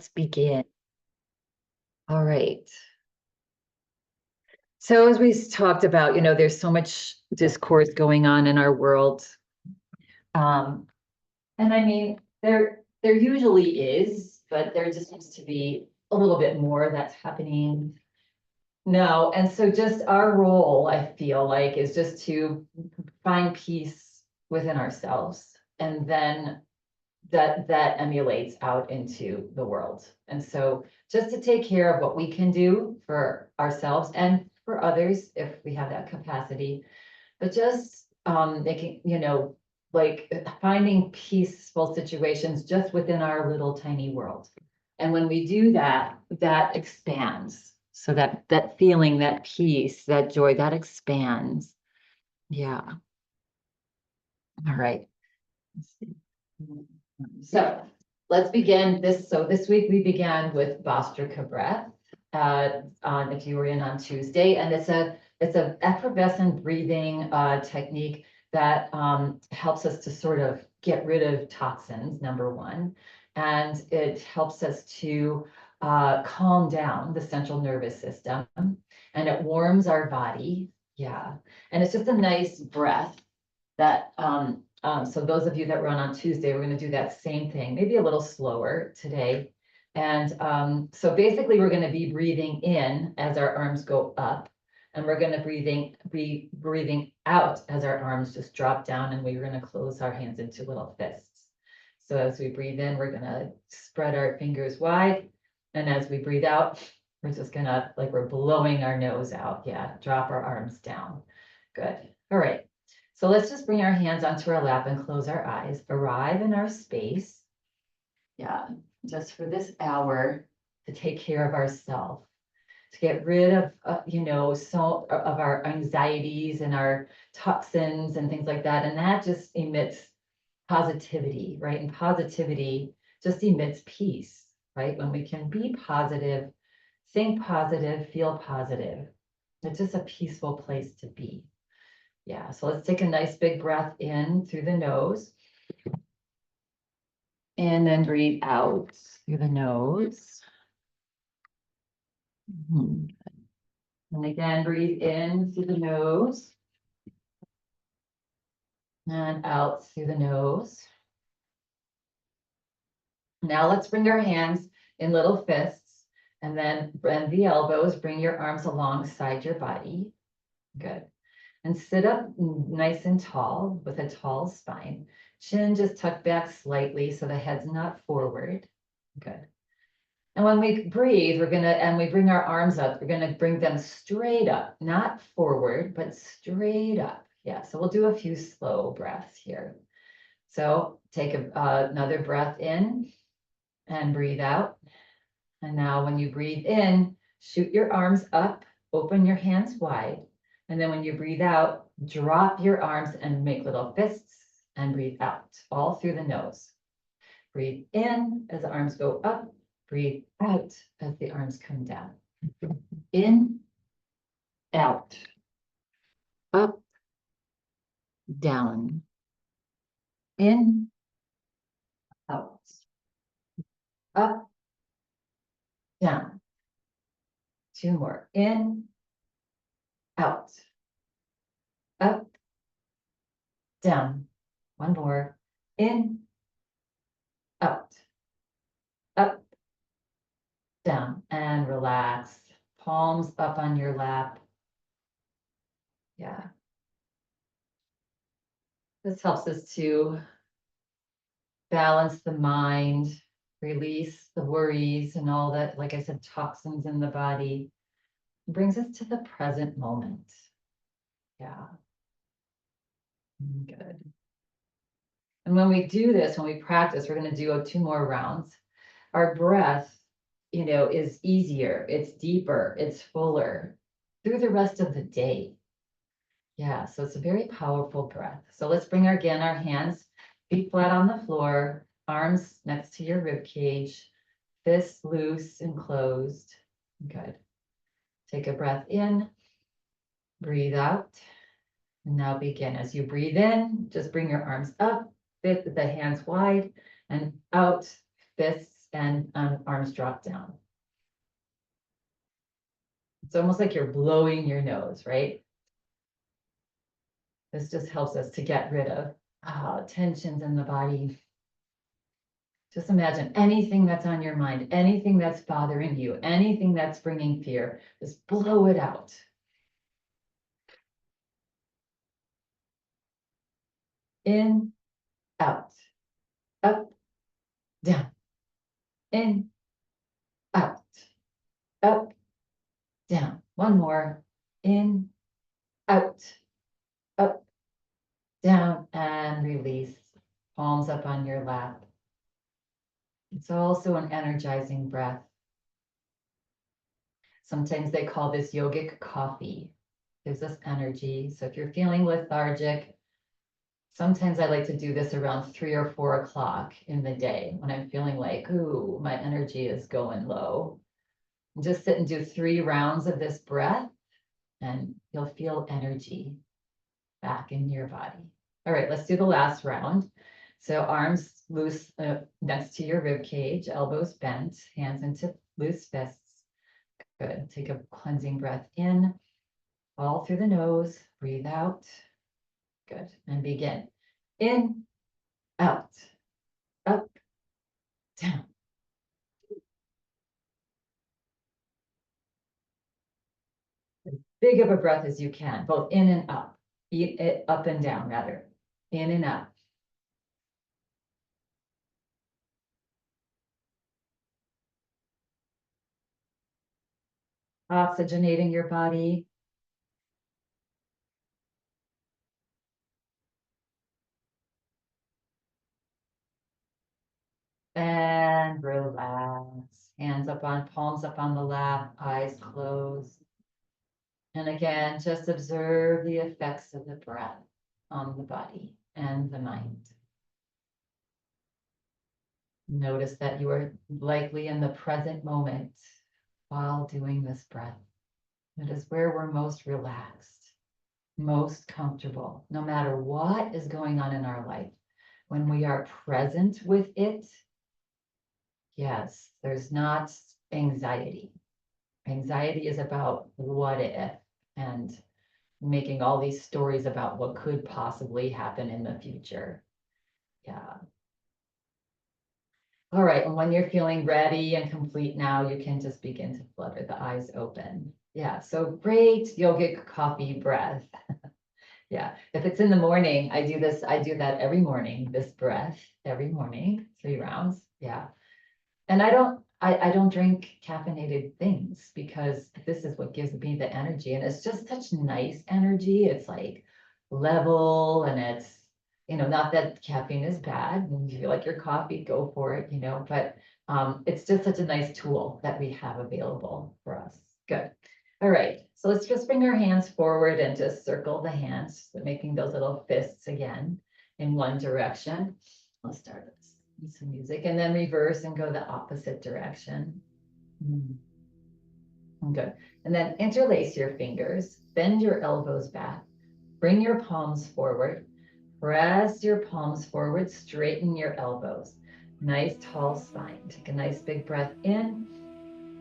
let's begin. All right. So as we talked about, there's so much discourse going on in our world. And I mean, there usually is, but there just seems to be a little bit more that's happening now. And so just our role, I feel like, is just to find peace within ourselves. And then that emulates out into the world. And so just to take care of what we can do for ourselves and for others, if we have that capacity, but just making, like finding peaceful situations just within our little tiny world. And when we do that, that expands. So that feeling, that peace, that joy, that expands. Yeah. All right. Let's see. So let's begin this. So this week we began with Vostrika breath. If you were in on Tuesday, and it's a effervescent breathing technique that helps us to sort of get rid of toxins, number one, and it helps us to calm down the central nervous system, and it warms our body. Yeah, and it's just a nice breath that so those of you that run on Tuesday, we're going to do that same thing, maybe a little slower today. And so basically we're going to be breathing in as our arms go up, and we're going to be breathing out as our arms just drop down, and we're going to close our hands into little fists. So as we breathe in, we're going to spread our fingers wide. And as we breathe out, we're just going to, like we're blowing our nose out. Yeah, drop our arms down. Good. All right. So let's just bring our hands onto our lap and close our eyes, arrive in our space. Yeah, just for this hour to take care of ourselves, to get rid of, so of our anxieties and our toxins and things like that. And that just emits positivity, right? And positivity just emits peace, right? When we can be positive, think positive, feel positive, it's just a peaceful place to be. Yeah, so let's take a nice big breath in through the nose. And then breathe out through the nose. And again, breathe in through the nose. And out through the nose. Now let's bring our hands in little fists. And then bend the elbows, bring your arms alongside your body. Good. And sit up nice and tall with a tall spine. Chin just tucked back slightly so the head's not forward. Good. And when we breathe, and we bring our arms up, we're gonna bring them straight up, not forward, but straight up. Yeah, so we'll do a few slow breaths here. So take another breath in and breathe out. And now when you breathe in, shoot your arms up, open your hands wide. And then when you breathe out, drop your arms and make little fists and breathe out, all through the nose. Breathe in as the arms go up, breathe out as the arms come down. In, out, up, down, in, out, up, down. Two more, in, out, up, down. One more, in, out, up, down, and relax. Palms up on your lap. Yeah. This helps us to balance the mind, release the worries and all that, like I said, toxins in the body. It brings us to the present moment. Yeah. Good. And when we do this, when we practice, we're going to do 2 more rounds. Our breath, is easier, it's deeper, it's fuller through the rest of the day. Yeah, so it's a very powerful breath. So let's bring our hands, feet flat on the floor, arms next to your rib cage, fists loose and closed. Good. Take a breath in, breathe out, and now begin. As you breathe in, just bring your arms up, the hands wide, and out, fists and arms drop down. It's almost like you're blowing your nose, right? This just helps us to get rid of tensions in the body. Just imagine anything that's on your mind, anything that's bothering you, anything that's bringing fear, just blow it out. In, out, up, down, in, out, up, down. One more. In, out, up, down, and release. Palms up on your lap. It's also an energizing breath. Sometimes they call this yogic coffee. Gives us energy. So if you're feeling lethargic, sometimes I like to do this around 3 or 4 o'clock in the day when I'm feeling like, ooh, my energy is going low. Just sit and do 3 rounds of this breath and you'll feel energy back in your body. All right, let's do the last round. So arms loose next to your rib cage, elbows bent, hands into loose fists. Good. Take a cleansing breath in, all through the nose, breathe out. Good. And begin. In, out, up, down. As big of a breath as you can, both in and up. Eat it up and down, rather. In and up. Oxygenating your body. And relax. Hands up on, palms up on the lap, eyes closed. And again, just observe the effects of the breath on the body and the mind. Notice that you are likely in the present moment while doing this breath. It is where we're most relaxed, most comfortable, no matter what is going on in our life. When we are present with it, yes, there's not anxiety. Anxiety is about what if and making all these stories about what could possibly happen in the future. Yeah. All right, and when you're feeling ready and complete now, you can just begin to flutter the eyes open. Yeah, so great yogic coffee breath. Yeah, if it's in the morning, I do that every morning, this breath every morning, 3 rounds. Yeah. And I don't drink caffeinated things because this is what gives me the energy. And it's just such nice energy. It's like level and it's, not that caffeine is bad. When you feel like your coffee, go for it, but it's just such a nice tool that we have available for us. Good. All right. So let's just bring our hands forward and just circle the hands, making those little fists again in one direction. Let's start with some music and then reverse and go the opposite direction. Good. And then interlace your fingers, bend your elbows back, bring your palms forward, press your palms forward, straighten your elbows. Nice tall spine. Take a nice big breath in,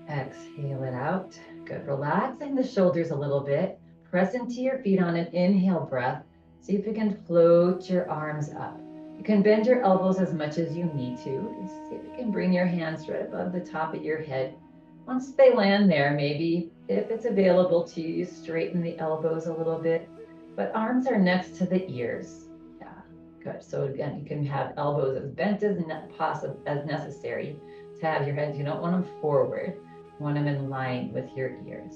exhale it out. Good. Relaxing the shoulders a little bit. Press into your feet on an inhale breath. See if you can float your arms up. You can bend your elbows as much as you need to. Just see if you can bring your hands right above the top of your head. Once they land there, maybe if it's available to you, straighten the elbows a little bit. But arms are next to the ears. Yeah, good. So again, you can have elbows as bent as necessary to have your head. You don't want them forward. You want them in line with your ears.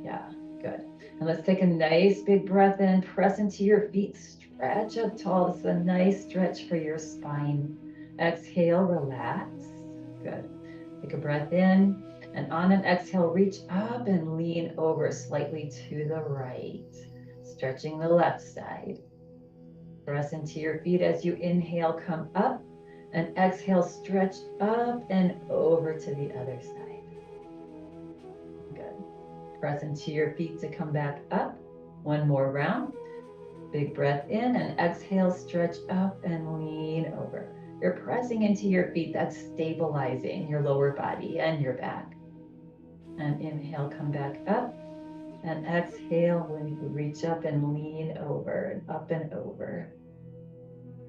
Yeah, good. And let's take a nice big breath in, press into your feet, stretch up tall. This is a nice stretch for your spine. Exhale, relax. Good. Take a breath in, and on an exhale, reach up and lean over slightly to the right, stretching the left side. Press into your feet as you inhale, come up, and exhale, stretch up and over to the other side. Good. Press into your feet to come back up. One more round. Big breath in and exhale, stretch up and lean over. You're pressing into your feet. That's stabilizing your lower body and your back. And inhale, come back up. And exhale when you reach up and lean over and up and over.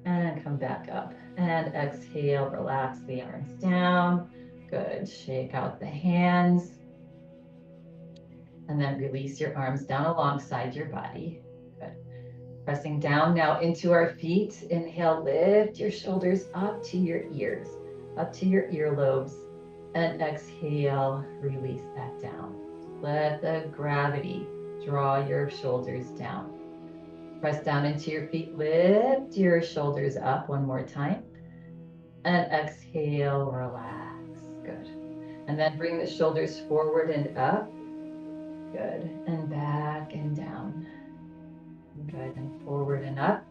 And come back up. And exhale, relax the arms down. Good. Shake out the hands. And then release your arms down alongside your body. Good. Pressing down now into our feet. Inhale, lift your shoulders up to your ears, up to your earlobes. And exhale, release that down. Let the gravity draw your shoulders down. Press down into your feet, lift your shoulders up one more time. And exhale, relax. Good. And then bring the shoulders forward and up. Good. And back and down. Good. And forward and up.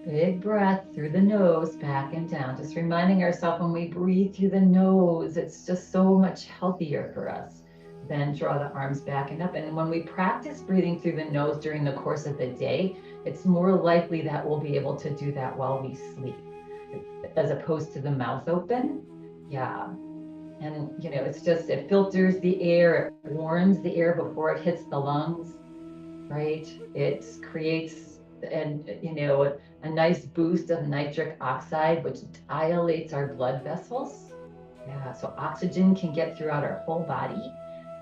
Big breath through the nose, back and down. Just reminding ourselves when we breathe through the nose, it's just so much healthier for us. Then draw the arms back and up. And when we practice breathing through the nose during the course of the day, it's more likely that we'll be able to do that while we sleep, as opposed to the mouth open. Yeah. And, you know, it's just, it filters the air, it warms the air before it hits the lungs, right? It creates, and you know, a nice boost of nitric oxide, which dilates our blood vessels. Yeah, so oxygen can get throughout our whole body.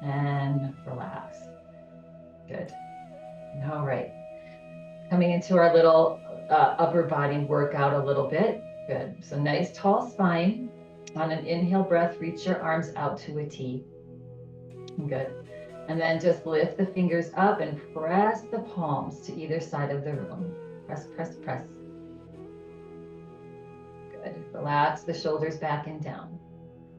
And relax. Good. All right. Coming into our little upper body workout a little bit. Good. So nice tall spine. On an inhale breath, reach your arms out to a T. Good. And then just lift the fingers up and press the palms to either side of the room. Press, press, press. Good. Relax the shoulders back and down.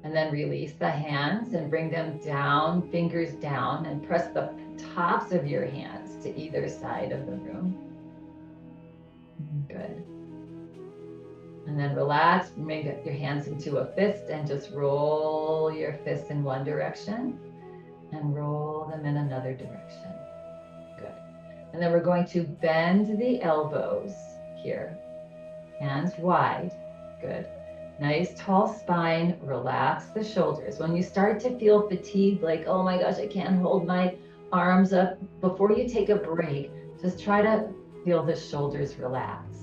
And then release the hands and bring them down, fingers down, and press the tops of your hands to either side of the room. Good. And then relax, make your hands into a fist and just roll your fists in one direction and roll them in another direction. Good. And then we're going to bend the elbows here. Hands wide. Good. Nice tall spine, relax the shoulders. When you start to feel fatigued, like, oh my gosh, I can't hold my arms up, before you take a break, just try to feel the shoulders relax.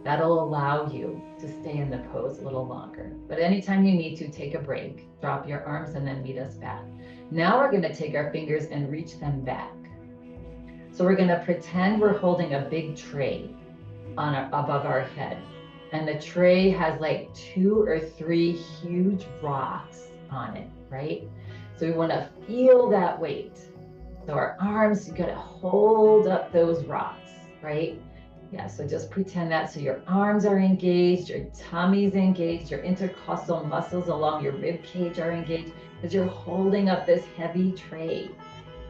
That'll allow you to stay in the pose a little longer. But anytime you need to, take a break, drop your arms and then meet us back. Now we're gonna take our fingers and reach them back. So we're gonna pretend we're holding a big tray above our head. And the tray has like 2 or 3 huge rocks on it, right? So we want to feel that weight. So our arms, you got to hold up those rocks, right? Yeah, so just pretend that. So your arms are engaged, your tummy's engaged, your intercostal muscles along your rib cage are engaged because you're holding up this heavy tray.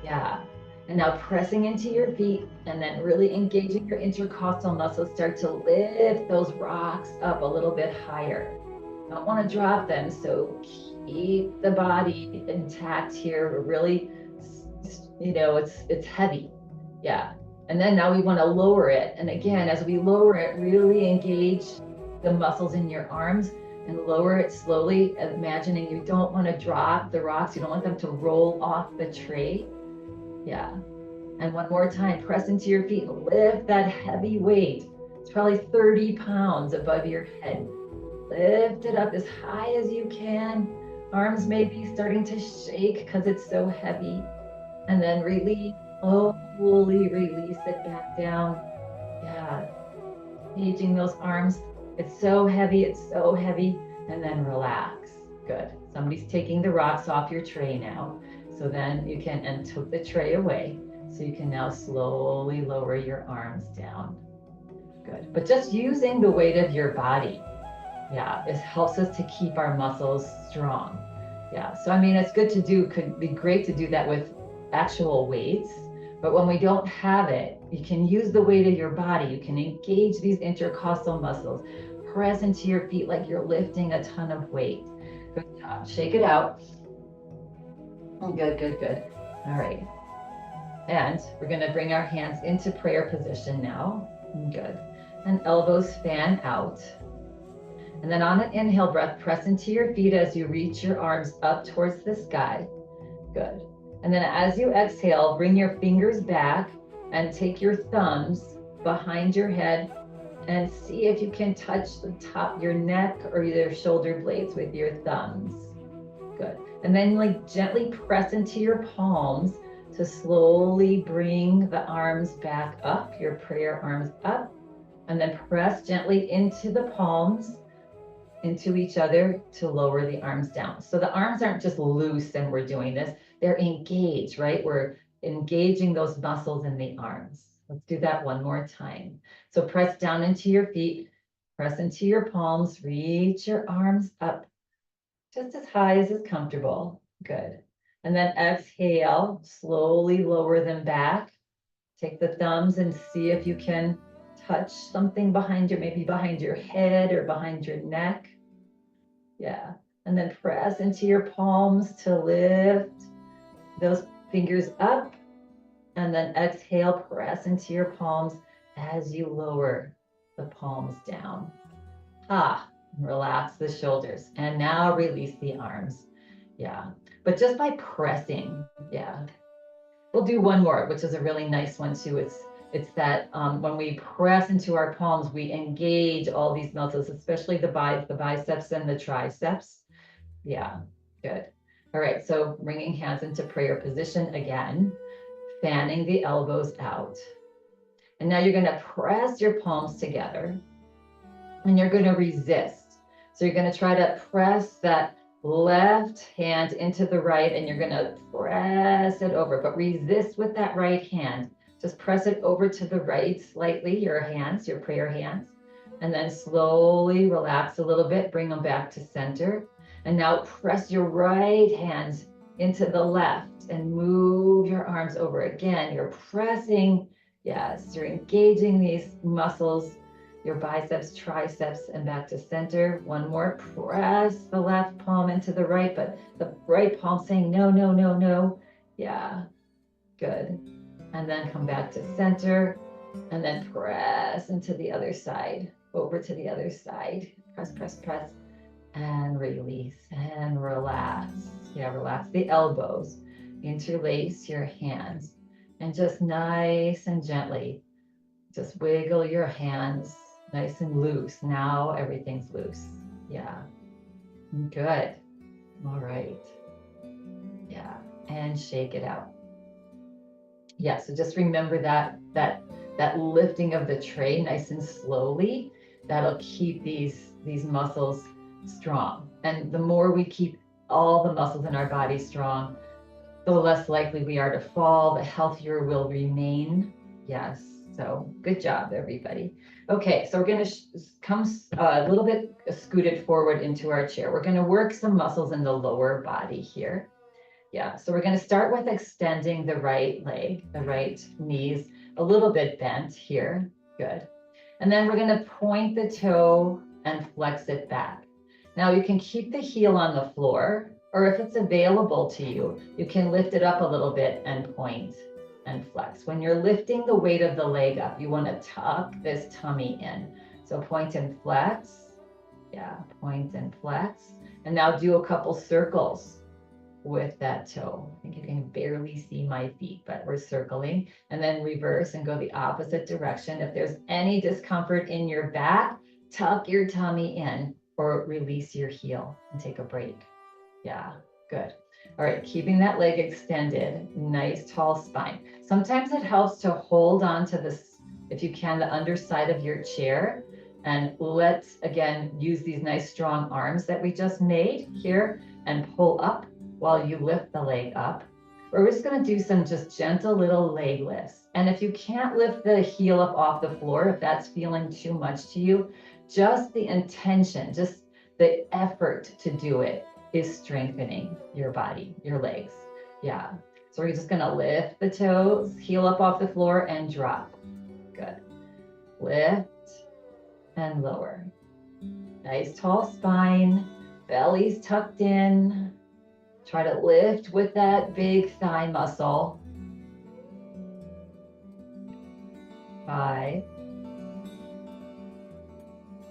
Yeah. And now pressing into your feet and then really engaging your intercostal muscles, start to lift those rocks up a little bit higher. Don't want to drop them, so keep the body intact here. We're really, you know, it's heavy. Yeah. And then now we want to lower it. And again, as we lower it, really engage the muscles in your arms and lower it slowly, imagining you don't want to drop the rocks. You don't want them to roll off the tray. Yeah. And one more time, press into your feet, lift that heavy weight. It's probably 30 pounds above your head. Lift it up as high as you can. Arms may be starting to shake because it's so heavy. And then release, slowly release it back down. Yeah. Engaging those arms. It's so heavy, it's so heavy. And then relax. Good. Somebody's taking the rocks off your tray now. So then you can, and took the tray away. So you can now slowly lower your arms down. Good. But just using the weight of your body, yeah, it helps us to keep our muscles strong. Yeah. So, I mean, it's good to do, could be great to do that with actual weights. But when we don't have it, you can use the weight of your body. You can engage these intercostal muscles. Press into your feet like you're lifting a ton of weight. Good job. Shake it out. Good, good, good. All right. And we're going to bring our hands into prayer position now. Good. And elbows fan out. And then on an inhale breath, press into your feet as you reach your arms up towards the sky. Good. And then as you exhale, bring your fingers back and take your thumbs behind your head and see if you can touch the top, your neck or your shoulder blades with your thumbs. Good. And then like gently press into your palms to slowly bring the arms back up, your prayer arms up, and then press gently into the palms, into each other to lower the arms down. So the arms aren't just loose and we're doing this, they're engaged, right? We're engaging those muscles in the arms. Let's do that one more time. So press down into your feet, press into your palms, reach your arms up just as high as is comfortable. Good. And then exhale, slowly lower them back. Take the thumbs and see if you can touch something behind you, maybe behind your head or behind your neck. Yeah. And then press into your palms to lift those fingers up. And then exhale, press into your palms as you lower the palms down. Relax the shoulders. And now release the arms. Yeah. But just by pressing, yeah. We'll do one more, which is a really nice one too. It's that when we press into our palms, we engage all these muscles, especially the biceps and the triceps. Yeah, good. All right, so bringing hands into prayer position again, fanning the elbows out. And now you're going to press your palms together and you're going to resist. So you're going to try to press that left hand into the right and you're going to press it over, but resist with that right hand. Just press it over to the right slightly, your hands, your prayer hands, and then slowly relax a little bit, bring them back to center. And now press your right hand into the left and move your arms over again. You're pressing, yes, you're engaging these muscles, your biceps, triceps, and back to center. One more, press the left palm into the right, but the right palm saying no, no, no, no. Yeah, good. And then come back to center and then press into the other side, over to the other side. Press, press, press, and release and relax. Yeah, relax the elbows, interlace your hands, and just nice and gently, just wiggle your hands nice and loose. Now everything's loose. Yeah, good. All right. Yeah, and shake it out. Yeah, so just remember that lifting of the tray nice and slowly, that'll keep these muscles strong. And the more we keep all the muscles in our body strong, the less likely we are to fall, the healthier we'll remain. Yes, so good job, everybody. Okay, so we're going to come a little bit scooted forward into our chair. We're going to work some muscles in the lower body here. Yeah, so we're going to start with extending the right leg, the right knees a little bit bent here. Good. And then we're going to point the toe and flex it back. Now you can keep the heel on the floor, or if it's available to you, you can lift it up a little bit and point and flex. When you're lifting the weight of the leg up, you want to tuck this tummy in. So point and flex. Yeah, point and flex. And now do a couple circles with that toe. I think you can barely see my feet, but we're circling, and then reverse and go the opposite direction. If there's any discomfort in your back, tuck your tummy in or release your heel and take a break. Yeah, good. All right, keeping that leg extended, nice tall spine. Sometimes it helps to hold on to this, if you can, the underside of your chair, and let's again use these nice strong arms that we just made here and pull up while you lift the leg up. We're just going to do some just gentle little leg lifts. And if you can't lift the heel up off the floor, if that's feeling too much to you, just the intention, just the effort to do it is strengthening your body, your legs. Yeah. So we're just going to lift the toes, heel up off the floor and drop. Good. Lift and lower. Nice tall spine, belly's tucked in. Try to lift with that big thigh muscle. 5,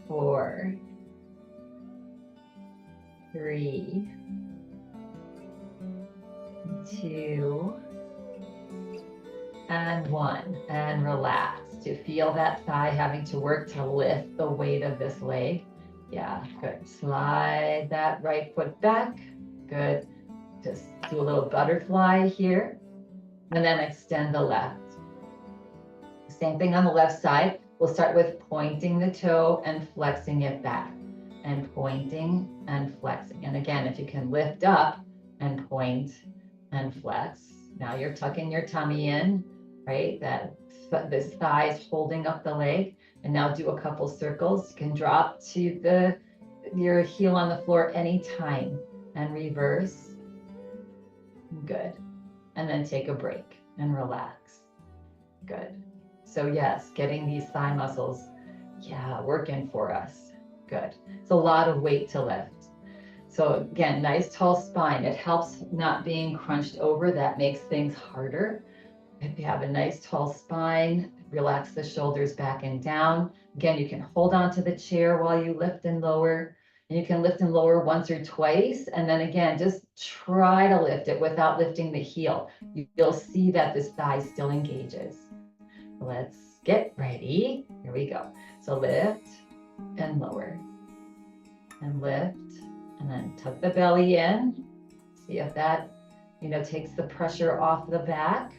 4, 3, 2, and 1. And relax. Do you feel that thigh having to work to lift the weight of this leg? Yeah, good. Slide that right foot back. Good. Just do a little butterfly here. And then extend the left. Same thing on the left side. We'll start with pointing the toe and flexing it back. And pointing and flexing. And again, if you can lift up and point and flex. Now you're tucking your tummy in, right? This thigh is holding up the leg. And now do a couple circles. You can drop to your heel on the floor anytime and reverse. Good. And then take a break and relax. Good. So yes, getting these thigh muscles, working for us. Good. It's a lot of weight to lift. So again, nice tall spine. It helps not being crunched over. That makes things harder. If you have a nice tall spine, relax the shoulders back and down. Again, you can hold on to the chair while you lift and lower. And you can lift and lower once or twice. And then again, just try to lift it without lifting the heel. You'll see that this thigh still engages. Let's get ready. Here we go. So lift and lower. And lift. And then tuck the belly in. See if that, takes the pressure off the back.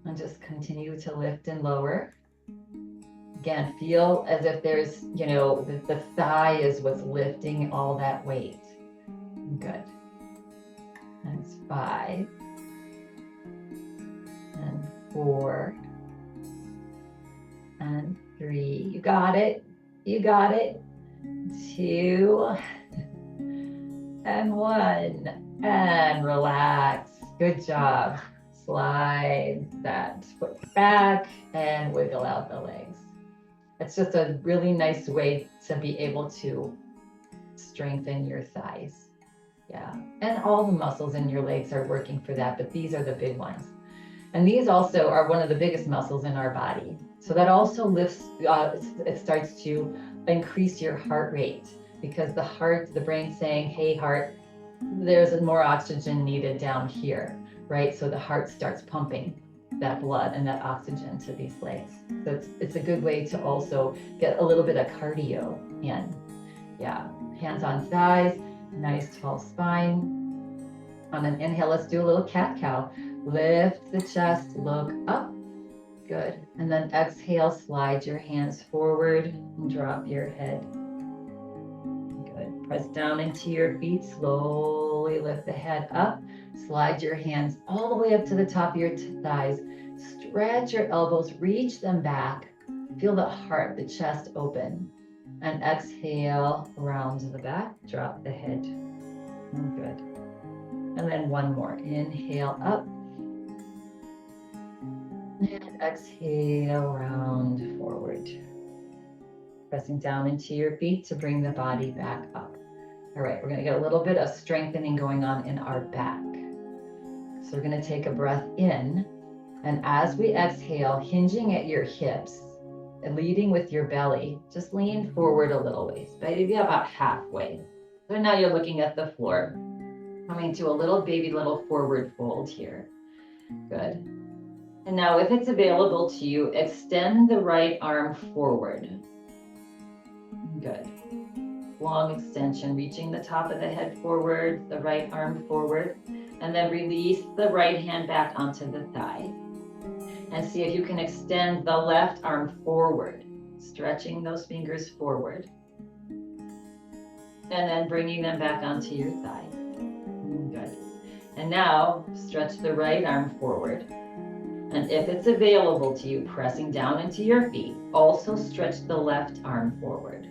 And just continue to lift and lower. Again, feel as if there's, the thigh is what's lifting all that weight. Good. That's 5. And 4. And 3. You got it. You got it. 2. And 1. And relax. Good job. Slide that foot back and wiggle out the legs. It's just a really nice way to be able to strengthen your thighs. Yeah, and all the muscles in your legs are working for that, but these are the big ones. And these also are one of the biggest muscles in our body. So that also lifts, it starts to increase your heart rate because the brain's saying, hey heart, there's more oxygen needed down here, right? So the heart starts pumping that blood and that oxygen to these legs. So it's a good way to also get a little bit of cardio in. Yeah, hands on thighs, nice tall spine. On an inhale, let's do a little cat-cow. Lift the chest, look up. Good. And then exhale, slide your hands forward and drop your head. Good. Press down into your feet, slowly lift the head up. Slide your hands all the way up to the top of your thighs. Stretch your elbows, reach them back. Feel the heart, the chest open. And exhale, round to the back, drop the head. Good. And then one more. Inhale up. And exhale, round forward. Pressing down into your feet to bring the body back up. All right, we're going to get a little bit of strengthening going on in our back. So we're going to take a breath in. And as we exhale, hinging at your hips and leading with your belly, just lean forward a little ways, maybe about halfway. So now you're looking at the floor, coming to a little forward fold here. Good. And now if it's available to you, extend the right arm forward. Good. Long extension, reaching the top of the head forward, the right arm forward, and then release the right hand back onto the thigh. And see if you can extend the left arm forward, stretching those fingers forward. And then bringing them back onto your thigh. Good. And now stretch the right arm forward. And if it's available to you, pressing down into your feet, also stretch the left arm forward.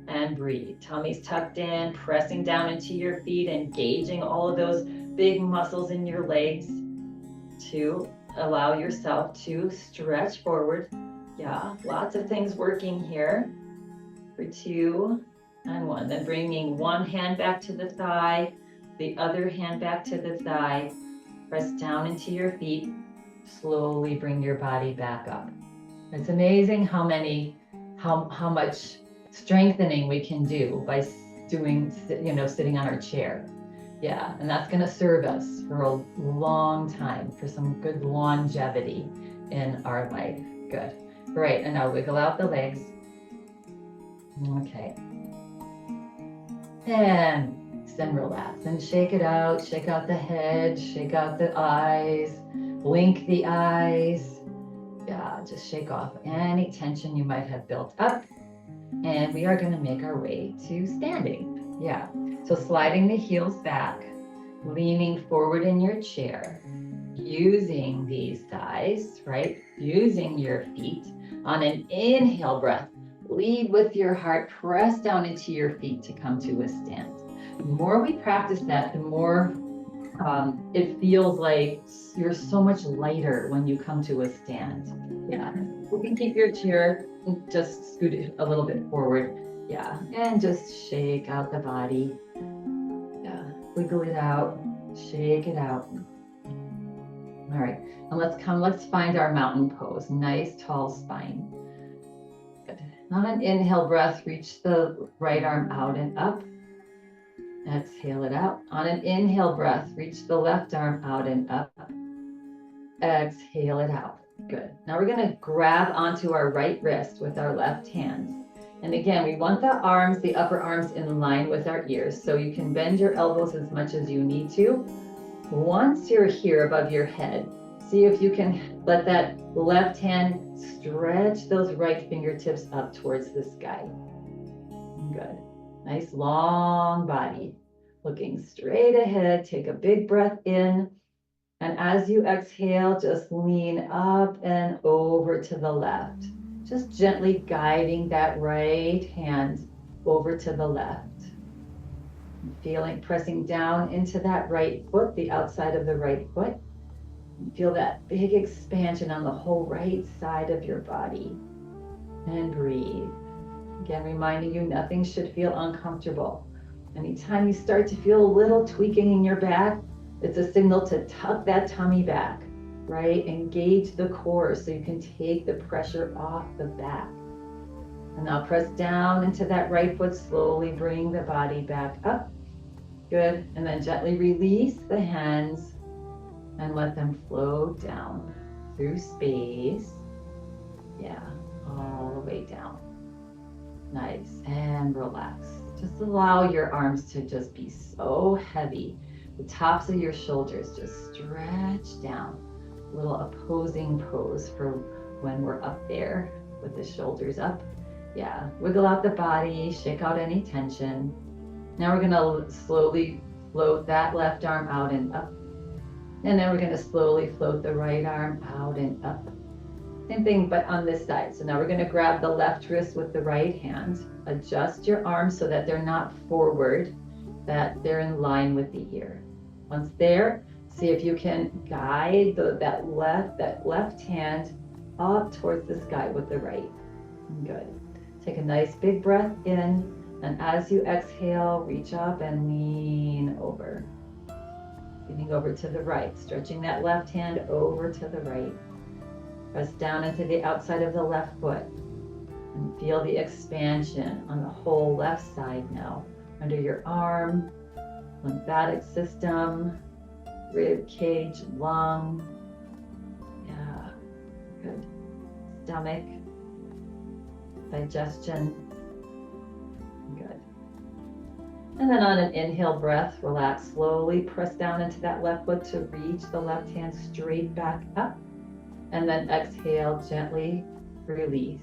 And breathe. Tummy's tucked in, pressing down into your feet, engaging all of those big muscles in your legs to allow yourself to stretch forward. Yeah, lots of things working here. For 2 and 1. Then bringing one hand back to the thigh, the other hand back to the thigh. Press down into your feet. Slowly bring your body back up. It's amazing how much strengthening we can do by doing, sitting on our chair. Yeah, and that's going to serve us for a long time, for some good longevity in our life. Good. Great. And now wiggle out the legs. Okay. And extend, relax, and shake it out. Shake out the head, shake out the eyes, blink the eyes. Yeah, just shake off any tension you might have built up. And we are going to make our way to standing. Yeah. So sliding the heels back, leaning forward in your chair, using these thighs, right? Using your feet. On an inhale breath, lead with your heart, press down into your feet to come to a stand. The more we practice that, the more it feels like you're so much lighter when you come to a stand. Yeah, you can keep your chair, just scoot it a little bit forward. Yeah, and just shake out the body. Yeah, wiggle it out, shake it out. All right, and let's find our mountain pose. Nice tall spine. Good. On an inhale breath, reach the right arm out and up. Exhale it out. On an inhale breath, reach the left arm out and up. Exhale it out. Good. Now we're going to grab onto our right wrist with our left hand. And again, we want the arms, the upper arms in line with our ears. So you can bend your elbows as much as you need to. Once you're here above your head, see if you can let that left hand stretch those right fingertips up towards the sky. Good. Nice long body. Looking straight ahead. Take a big breath in. And as you exhale, just lean up and over to the left. Just gently guiding that right hand over to the left. Feeling, pressing down into that right foot, the outside of the right foot. Feel that big expansion on the whole right side of your body. And breathe. Again, reminding you, nothing should feel uncomfortable. Anytime you start to feel a little tweaking in your back, it's a signal to tuck that tummy back, right? Engage the core so you can take the pressure off the back. And now press down into that right foot, slowly bring the body back up. Good. And then gently release the hands and let them float down through space. Yeah, all the way down. Nice. And relax. Just allow your arms to just be so heavy. The tops of your shoulders just stretch down. A little opposing pose for when we're up there with the shoulders up. Yeah, wiggle out the body, shake out any tension. Now we're gonna slowly float that left arm out and up. And then we're gonna slowly float the right arm out and up. Same thing, but on this side. So now we're gonna grab the left wrist with the right hand. Adjust your arms so that they're not forward, that they're in line with the ear. Once there, see if you can guide that left hand up towards the sky with the right. Good. Take a nice big breath in, and as you exhale, reach up and lean over. Leaning over to the right, stretching that left hand over to the right. Press down into the outside of the left foot and feel the expansion on the whole left side now. Under your arm, lymphatic system, rib cage, lung. Yeah, good. Stomach, digestion. Good. And then on an inhale breath, relax slowly, press down into that left foot to reach the left hand straight back up. And then exhale, gently release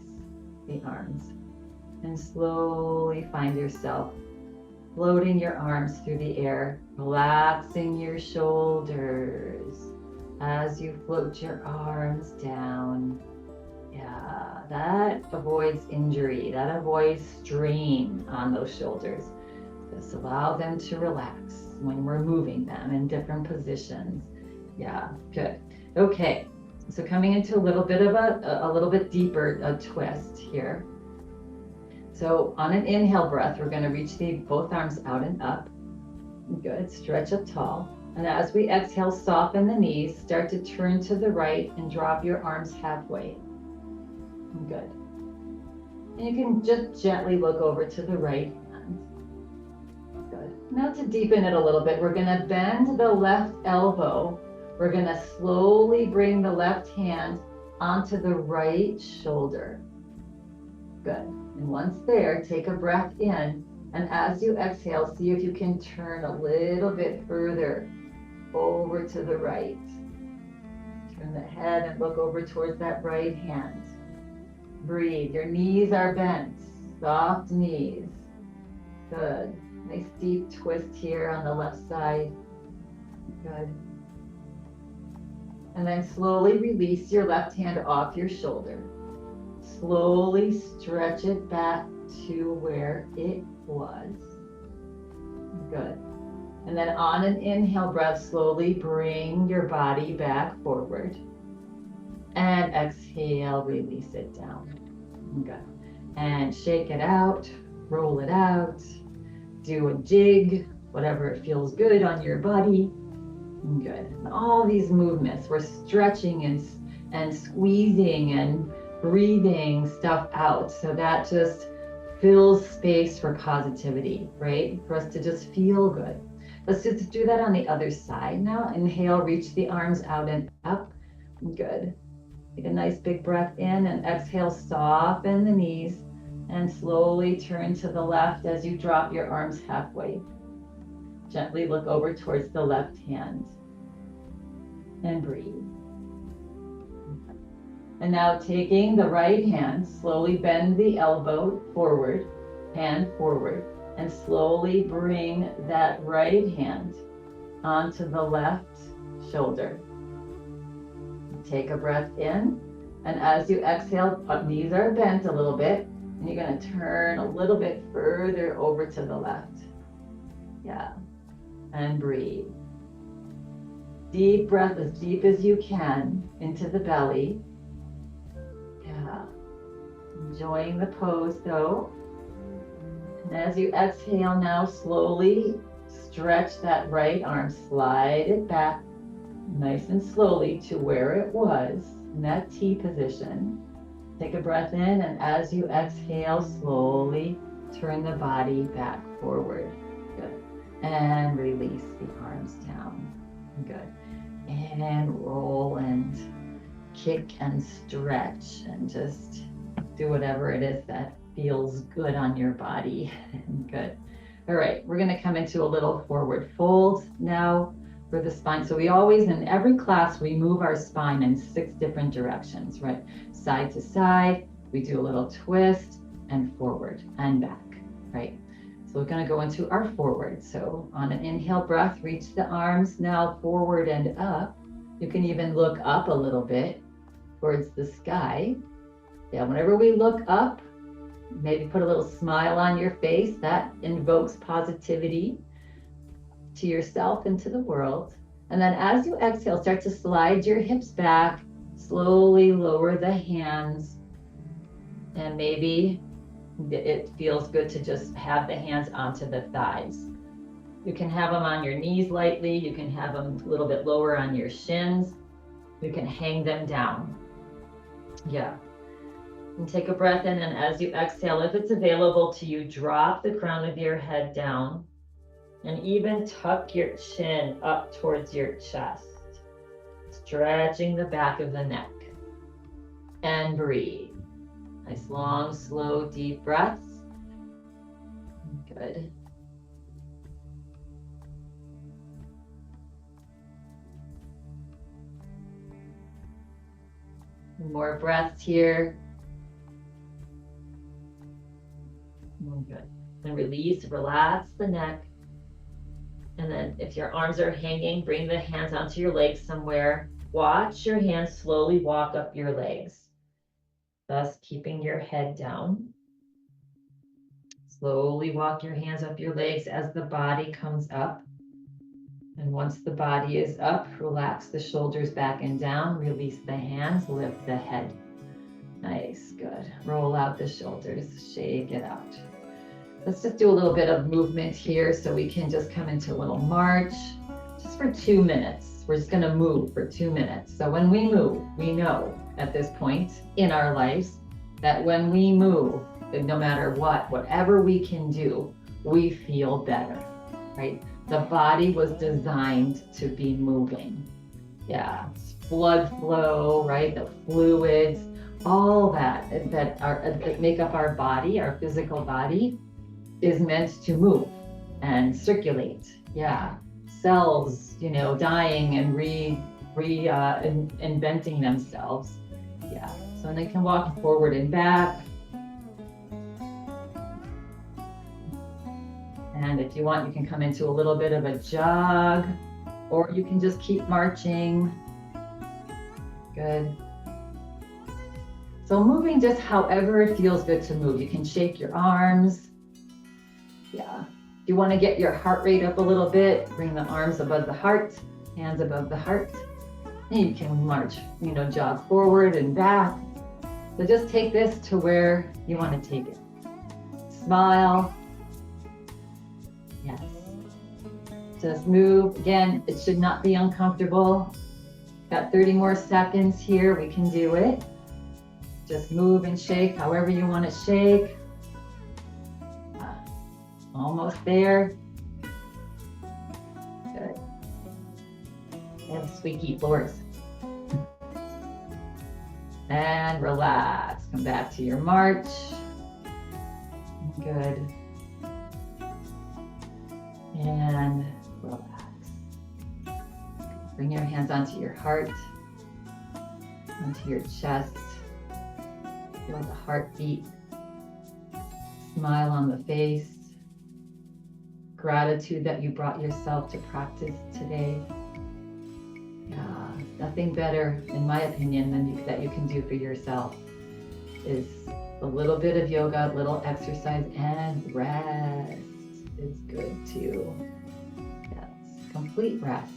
the arms. And slowly find yourself floating your arms through the air, relaxing your shoulders as you float your arms down. Yeah, that avoids injury, that avoids strain on those shoulders. Just allow them to relax when we're moving them in different positions. Yeah, good. Okay, so coming into a little bit of a little bit deeper twist here. So on an inhale breath, we're going to reach both arms out and up. Good, stretch up tall. And as we exhale, soften the knees, start to turn to the right and drop your arms halfway. Good. And you can just gently look over to the right hand. Now to deepen it a little bit, we're gonna bend the left elbow. We're gonna slowly bring the left hand onto the right shoulder. Good. And once there, take a breath in. And as you exhale, see if you can turn a little bit further over to the right. Turn the head and look over towards that right hand. Breathe. Your knees are bent. Soft knees. Good. Nice deep twist here on the left side. Good. And then slowly release your left hand off your shoulder. Slowly stretch it back to where it was. Good. And then on an inhale breath, slowly bring your body back forward. And exhale, release it down. Good. And shake it out, roll it out, do a jig, whatever it feels good on your body. Good. And all these movements, we're stretching and squeezing and breathing stuff out. So that just fills space for positivity, right? For us to just feel good. Let's just do that on the other side now. Inhale, reach the arms out and up. Good. Take a nice big breath in and exhale, soften the knees and slowly turn to the left as you drop your arms halfway. Gently look over towards the left hand and breathe. And now taking the right hand, slowly bend the elbow forward, hand forward, and slowly bring that right hand onto the left shoulder. Take a breath in, and as you exhale, knees are bent a little bit, and you're going to turn a little bit further over to the left. Yeah, and breathe. Deep breath, as deep as you can, into the belly. Yeah, enjoying the pose though. And as you exhale now, slowly stretch that right arm, slide it back nice and slowly to where it was in that T position. Take a breath in, and as you exhale, slowly turn the body back forward. Good. And release the arms down. Good. And roll and kick and stretch and just do whatever it is that feels good on your body. Good. All right, we're going to come into a little forward fold now for the spine. So we always, in every class, we move our spine in 6 different directions, right? Side to side, we do a little twist and forward and back, right? So we're going to go into our forward. So on an inhale breath, reach the arms now forward and up. You can even look up a little bit towards the sky. Yeah, whenever we look up, maybe put a little smile on your face. That invokes positivity to yourself and to the world. And then as you exhale, start to slide your hips back, slowly lower the hands, and maybe it feels good to just have the hands onto the thighs. You can have them on your knees lightly. You can have them a little bit lower on your shins. You can hang them down. Yeah. And take a breath in, and as you exhale, if it's available to you, drop the crown of your head down and even tuck your chin up towards your chest, stretching the back of the neck. And breathe. Nice long, slow, deep breaths. Good. More breaths here. Good. Then release, relax the neck. And then if your arms are hanging, bring the hands onto your legs somewhere. Watch your hands slowly walk up your legs, thus keeping your head down. Slowly walk your hands up your legs as the body comes up. And once the body is up, relax the shoulders back and down. Release the hands, lift the head. Nice, good. Roll out the shoulders, shake it out. Let's just do a little bit of movement here so we can just come into a little march just for 2 minutes. We're just going to move for 2 minutes. So when we move, we know at this point in our lives that when we move, no matter what, whatever we can do, we feel better. right? The body was designed to be moving. Yeah, blood flow, right? The fluids, all that make up our body, our physical body, is meant to move and circulate. Yeah, cells, dying and inventing themselves. Yeah, so they can walk forward and back. And if you want, you can come into a little bit of a jog, or you can just keep marching. Good. So moving just however it feels good to move. You can shake your arms. Yeah. If you want to get your heart rate up a little bit, bring the arms above the heart, hands above the heart. And you can march, jog forward and back. So just take this to where you want to take it. Smile. Yes. Just move. Again, it should not be uncomfortable. Got 30 more seconds here. We can do it. Just move and shake however you want to shake. Almost there. Good. And squeaky floors. And relax. Come back to your march. Good. And relax. Bring your hands onto your heart, onto your chest. Feel the heartbeat. Smile on the face. Gratitude that you brought yourself to practice today. Yeah, nothing better, in my opinion, than that you can do for yourself is a little bit of yoga, a little exercise, and rest is good too. Yes, complete rest.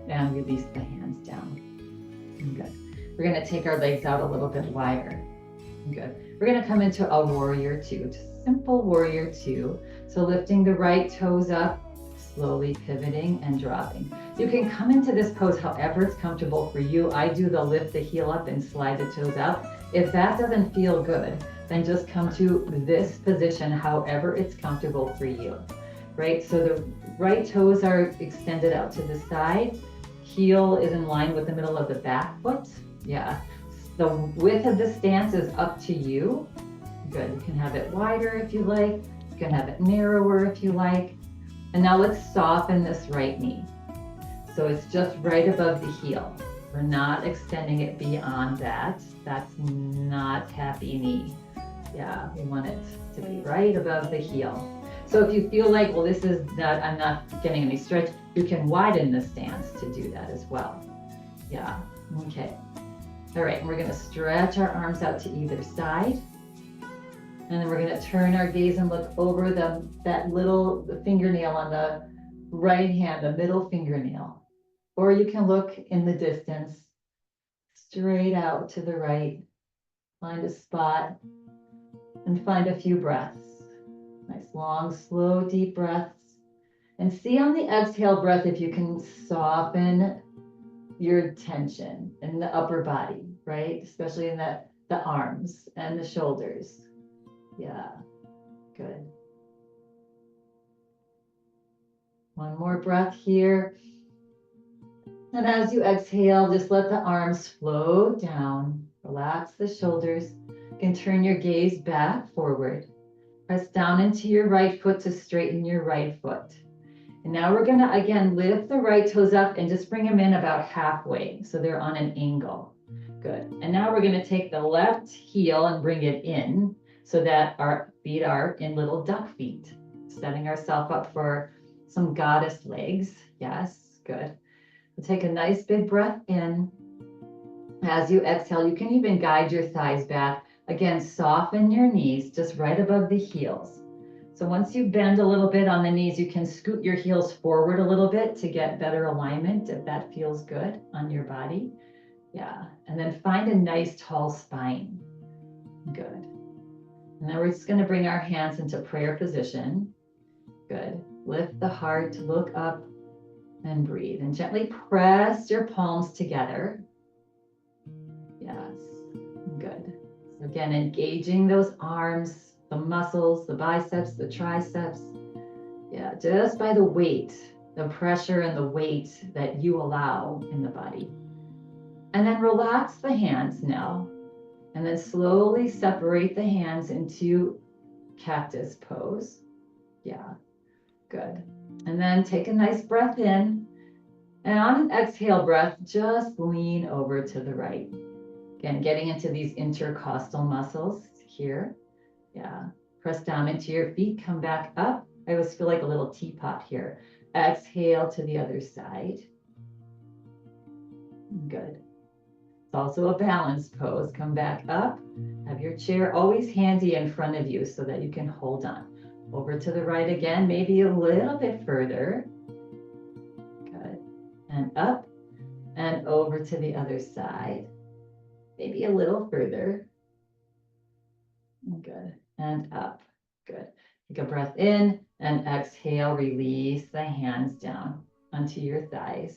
And release the hands down. Good. We're going to take our legs out a little bit wider. Good. We're going to come into a warrior two, just simple warrior two. So lifting the right toes up, slowly pivoting and dropping. You can come into this pose however it's comfortable for you. I do the lift the heel up and slide the toes out. If that doesn't feel good, then just come to this position however it's comfortable for you, right? So the right toes are extended out to the side. Heel is in line with the middle of the back foot. Yeah. The width of the stance is up to you. Good. You can have it wider if you like. You can have it narrower if you like. And now let's soften this right knee. So it's just right above the heel. We're not extending it beyond that. That's not happy knee. Yeah, we want it to be right above the heel. So if you feel like, well, this is not, I'm not getting any stretch, you can widen the stance to do that as well. Yeah, okay. All right, and we're gonna stretch our arms out to either side. And then we're gonna turn our gaze and look over the fingernail on the right hand, the middle fingernail. Or you can look in the distance, straight out to the right, find a spot, and find a few breaths. Nice, long, slow, deep breaths. And see on the exhale breath if you can soften your tension in the upper body, right? Especially in the arms and the shoulders. Yeah, good. One more breath here. And as you exhale, just let the arms float down. Relax the shoulders. You can turn your gaze back forward. Press down into your right foot to straighten your right foot. And now we're gonna, again, lift the right toes up and just bring them in about halfway. So they're on an angle. Good. And now we're gonna take the left heel and bring it in so that our feet are in little duck feet, setting ourselves up for some goddess legs. Yes, good. We'll take a nice big breath in. As you exhale, you can even guide your thighs back. Again, soften your knees just right above the heels. So once you bend a little bit on the knees, you can scoot your heels forward a little bit to get better alignment if that feels good on your body. Yeah, and then find a nice tall spine. Good. And then we're just going to bring our hands into prayer position. Good. Lift the heart, look up and breathe. And gently press your palms together. Yes, good. So again, engaging those arms, the muscles, the biceps, the triceps. Yeah, just by the weight, the pressure and the weight that you allow in the body. And then relax the hands now. And then slowly separate the hands into cactus pose. Yeah, good. And then take a nice breath in. And on an exhale breath, just lean over to the right. Again, getting into these intercostal muscles here. Yeah, press down into your feet, come back up. I always feel like a little teapot here. Exhale to the other side. Good. It's also a balance pose. Come back up. Have your chair always handy in front of you so that you can hold on. Over to the right again, maybe a little bit further. Good. And up and over to the other side. Maybe a little further. Good. And up. Good. Take a breath in and exhale. Release the hands down onto your thighs.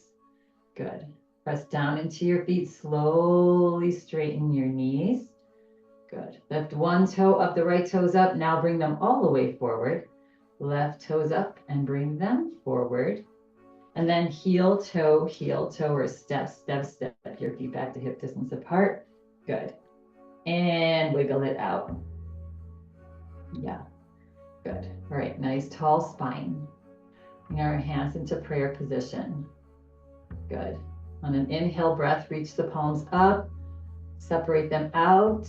Good. Press down into your feet. Slowly straighten your knees. Good. Lift one toe up, the right toes up. Now bring them all the way forward. Left toes up and bring them forward. And then heel toe, or step, step, step. Your feet back to hip distance apart. Good. And wiggle it out. Yeah. Good. All right. Nice tall spine. Bring our hands into prayer position. Good. On an inhale breath, reach the palms up. Separate them out.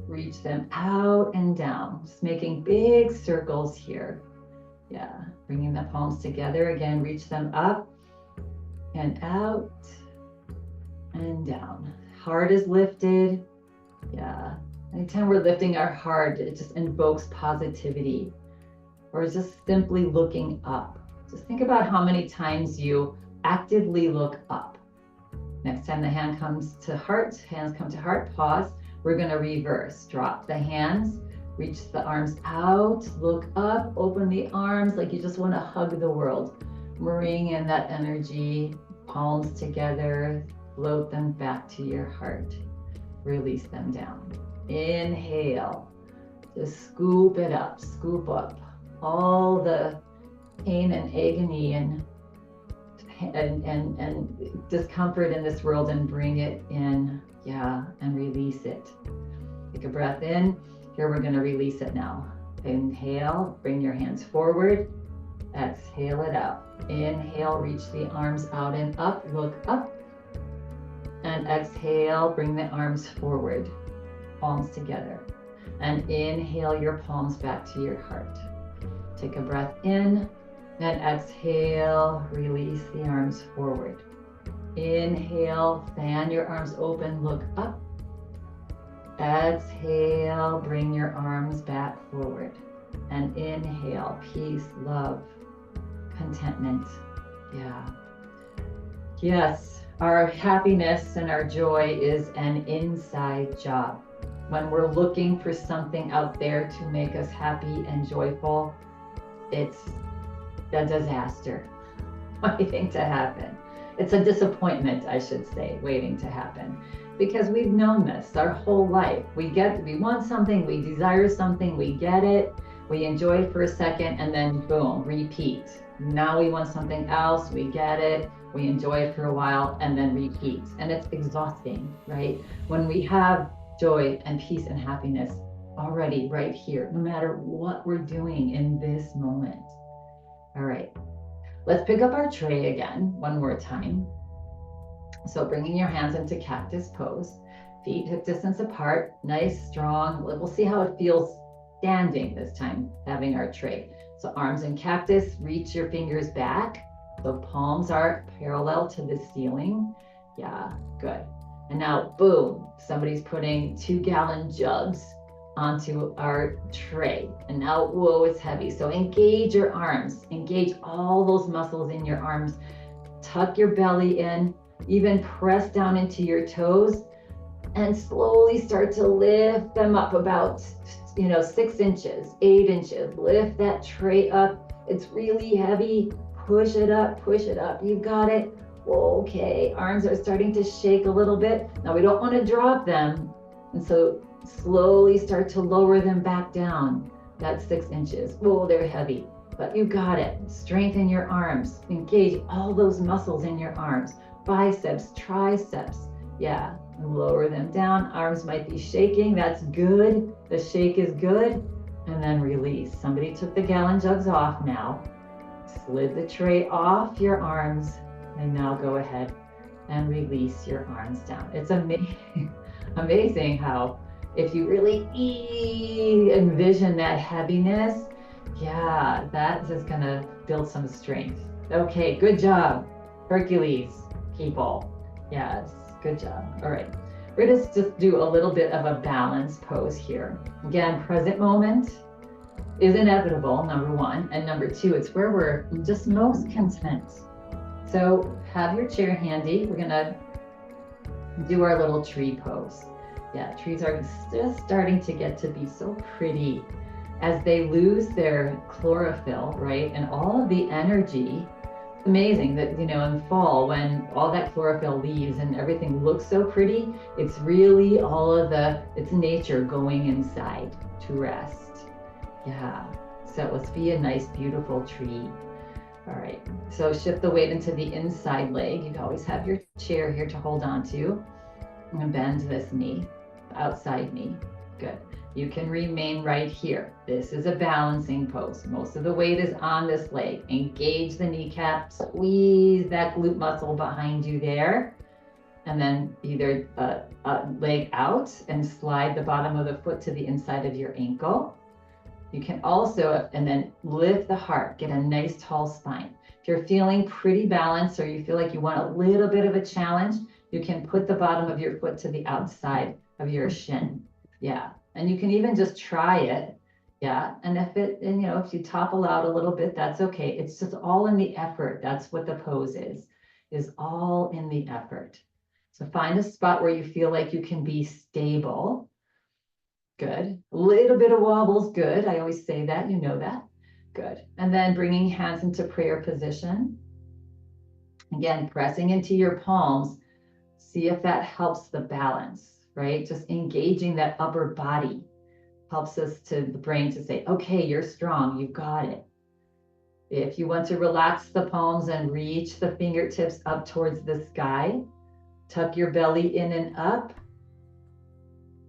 Reach them out and down. Just making big circles here. Yeah. Bringing the palms together. Again, reach them up and out and down. Heart is lifted. Yeah. Anytime we're lifting our heart, it just invokes positivity. Or just simply looking up. Just think about how many times you actively look up. Next time the hand comes to heart, hands come to heart, pause. We're going to reverse. Drop the hands, reach the arms out, look up, open the arms like you just want to hug the world. Bring in that energy, palms together, float them back to your heart. Release them down. Inhale, just scoop it up, scoop up all the pain and agony and discomfort in this world and bring it in. Yeah, and release it. Take a breath in. Here we're going to release it now. Inhale, bring your hands forward. Exhale it out. Inhale, reach the arms out and up, look up. And exhale, bring the arms forward, palms together. And inhale your palms back to your heart. Take a breath in and exhale, release the arms forward. Inhale, fan your arms open, look up. Exhale, bring your arms back forward. And inhale, peace, love, contentment. Yeah. Yes, our happiness and our joy is an inside job. When we're looking for something out there to make us happy and joyful, it's a disaster waiting to happen. It's a disappointment, I should say, waiting to happen. Because we've known this our whole life. We want something, we desire something, we get it, we enjoy it for a second, and then boom, repeat. Now we want something else, we get it, we enjoy it for a while, and then repeat. And it's exhausting, right? When we have joy and peace and happiness already right here, no matter what we're doing in this moment. All right, let's pick up our tray again, one more time. So bringing your hands into cactus pose, feet hip distance apart, nice, strong. We'll see how it feels standing this time, having our tray. So arms in cactus, reach your fingers back. So palms are parallel to the ceiling. Yeah, good. And now, boom, somebody's putting 2-gallon jugs onto our tray. And now, whoa, it's heavy. So engage your arms, engage all those muscles in your arms, tuck your belly in, even press down into your toes and slowly start to lift them up about, 6 inches, 8 inches. Lift that tray up. It's really heavy. Push it up, push it up. You got it. Okay, arms are starting to shake a little bit. Now we don't want to drop them. And so slowly start to lower them back down. That's 6 inches. Oh, they're heavy. but you got it. Strengthen your arms. Engage all those muscles in your arms. Biceps, triceps. Yeah, and lower them down. Arms might be shaking. That's good. The shake is good. And then release. Somebody took the gallon jugs off now. Slid the tray off your arms. And now go ahead and release your arms down. It's amazing how if you really envision that heaviness, yeah, that is gonna build some strength. Okay, good job, Hercules people. Yes, good job. All right, we're gonna just do a little bit of a balance pose here. Again, present moment is inevitable, number one. And number two, it's where we're just most content. So have your chair handy. We're gonna do our little tree pose. Yeah, trees are just starting to get to be so pretty as they lose their chlorophyll, right? And all of the energy. It's amazing that, you know, in fall, when all that chlorophyll leaves and everything looks so pretty, it's really it's nature going inside to rest. Yeah, so let's be a nice, beautiful tree. All right, so shift the weight into the inside leg. You always have your chair here to hold on to. And bend this knee, outside knee. Good. You can remain right here. This is a balancing pose. Most of the weight is on this leg. Engage the kneecap, squeeze that glute muscle behind you there. And then either leg out and slide the bottom of the foot to the inside of your ankle. You can also, and then lift the heart, get a nice tall spine. If you're feeling pretty balanced or you feel like you want a little bit of a challenge, you can put the bottom of your foot to the outside of your shin. Yeah, and you can even just try it. Yeah, and if you topple out a little bit, that's okay. It's just all in the effort. That's what the pose is all in the effort. So find a spot where you feel like you can be stable. Good. A little bit of wobble's good. I always say that, you know that. Good. And then bringing hands into prayer position. Again, pressing into your palms. See if that helps the balance, right? Just engaging that upper body helps the brain to say, okay, you're strong, you got it. If you want to relax the palms and reach the fingertips up towards the sky, tuck your belly in and up.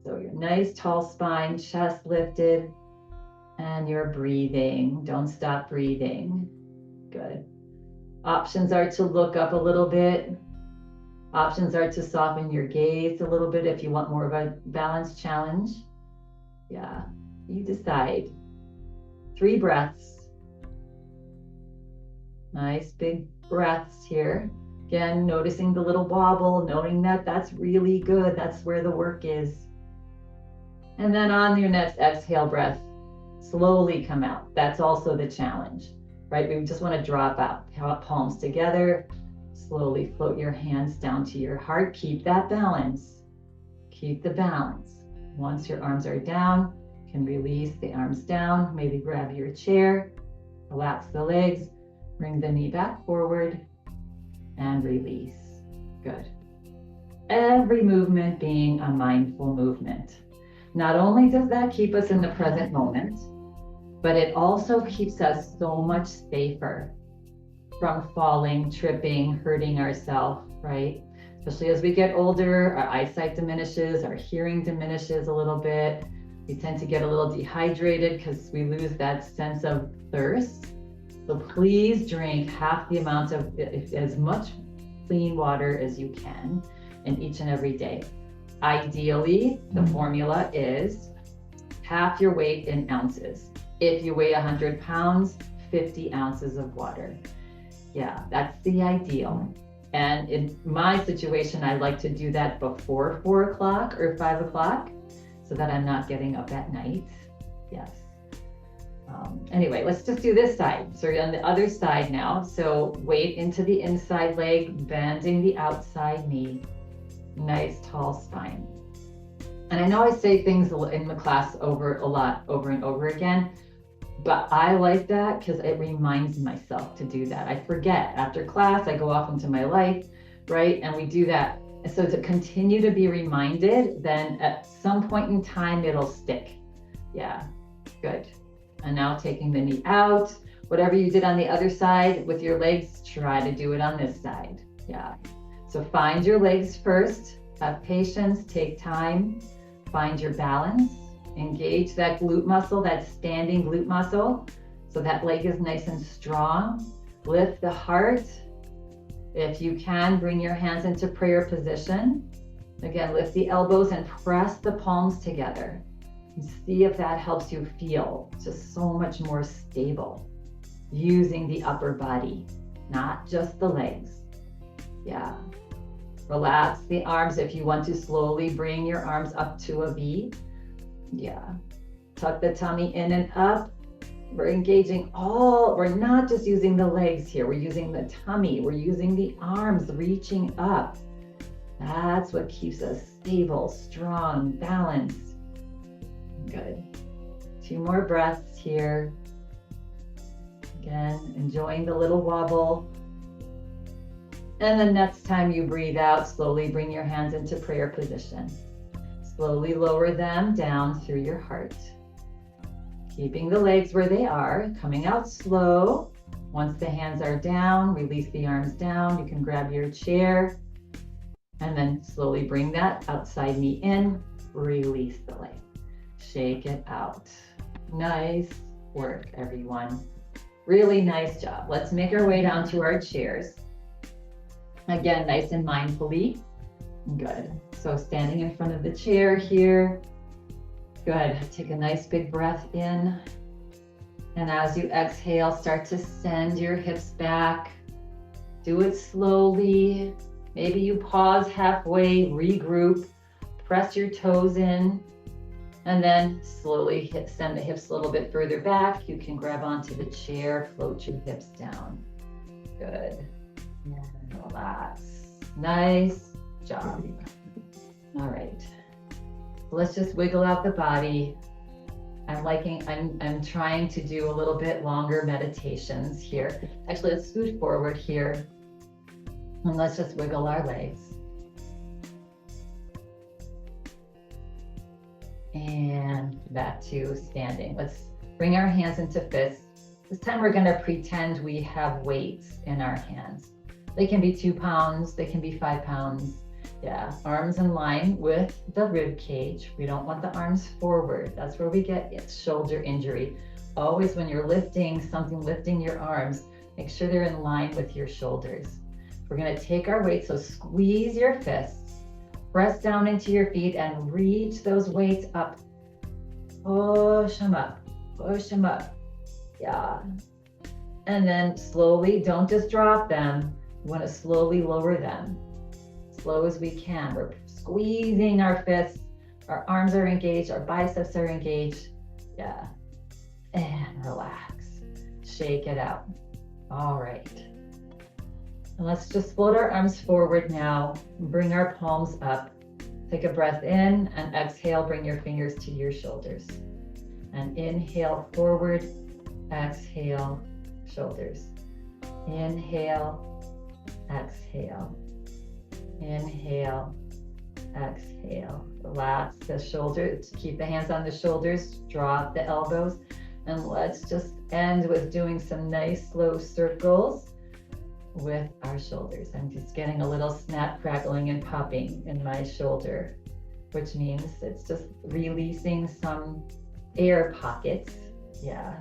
So your nice tall spine, chest lifted, and you're breathing. Don't stop breathing. Good. Options are to look up a little bit. Options are to soften your gaze a little bit if you want more of a balanced challenge. Yeah, you decide. 3 breaths. Nice big breaths here. Again, noticing the little wobble, knowing that that's really good. That's where the work is. And then on your next exhale breath, slowly come out. That's also the challenge, right? We just want to drop out, palms together. Slowly float your hands down to your heart. Keep that balance. Keep the balance. Once your arms are down, you can release the arms down. Maybe grab your chair, relax the legs, bring the knee back forward, and release. Good. Every movement being a mindful movement. Not only does that keep us in the present moment, but it also keeps us so much safer from falling, tripping, hurting ourselves, right? Especially as we get older, our eyesight diminishes, our hearing diminishes a little bit. We tend to get a little dehydrated because we lose that sense of thirst. So please drink half the amount of, as much clean water as you can in each and every day. Ideally, the formula is half your weight in ounces. If you weigh 100 pounds, 50 ounces of water. Yeah, that's the ideal. And in my situation, I like to do that before 4 o'clock or 5 o'clock so that I'm not getting up at night. Yes. Anyway, let's just do this side. So you're on the other side now. So weight into the inside leg, bending the outside knee. Nice tall spine. And I know I say things in the class over and over again, but I like that because it reminds myself to do that. I forget after class, I go off into my life, right? And we do that. So to continue to be reminded, then at some point in time, it'll stick. Yeah, good. And now taking the knee out, Whatever you did on the other side with your legs, try to do it on this side. Yeah. So find your legs first, have patience, take time, find your balance, engage that glute muscle, that standing glute muscle. So that leg is nice and strong. Lift the heart. If you can, bring your hands into prayer position. Again, lift the elbows and press the palms together. And see if that helps you feel just so much more stable. Using the upper body, not just the legs. Yeah. Relax the arms if you want to slowly bring your arms up to a V. Yeah. Tuck the tummy in and up. We're engaging we're not just using the legs here. We're using the tummy. We're using the arms reaching up. That's what keeps us stable, strong, balanced. Good. 2 more breaths here. Again, enjoying the little wobble. And the next time you breathe out, slowly bring your hands into prayer position. Slowly lower them down through your heart. Keeping the legs where they are, coming out slow. Once the hands are down, release the arms down. You can grab your chair and then slowly bring that outside knee in. Release the leg. Shake it out. Nice work, everyone. Really nice job. Let's make our way down to our chairs. Again, nice and mindfully. Good. So standing in front of the chair here. Good. Take a nice big breath in. And as you exhale, start to send your hips back. Do it slowly. Maybe you pause halfway, regroup, press your toes in, and then slowly send the hips a little bit further back. You can grab onto the chair, float your hips down. Good. And relax. Nice job. All right. Let's just wiggle out the body. I'm trying to do a little bit longer meditations here. Actually, let's scoot forward here. And let's just wiggle our legs. And back to standing. Let's bring our hands into fists. This time we're going to pretend we have weights in our hands. They can be 2 pounds, they can be 5 pounds. Yeah, arms in line with the rib cage. We don't want the arms forward. That's where we get shoulder injury. Always when you're lifting something, lifting your arms, make sure they're in line with your shoulders. We're going to take our weight, so squeeze your fists, press down into your feet and reach those weights up. Push them up, push them up. Yeah. And then slowly, don't just drop them. You want to slowly lower them. Slow as we can. We're squeezing our fists. Our arms are engaged. Our biceps are engaged. Yeah. And relax. Shake it out. All right. And let's just float our arms forward now. Bring our palms up. Take a breath in and exhale. Bring your fingers to your shoulders. And inhale forward. Exhale, shoulders. Inhale, exhale. Inhale, exhale. Relax the shoulders. Keep the hands on the shoulders. Drop the elbows. And let's just end with doing some nice slow circles with our shoulders. I'm just getting a little snap, crackling, and popping in my shoulder, which means it's just releasing some air pockets. Yeah.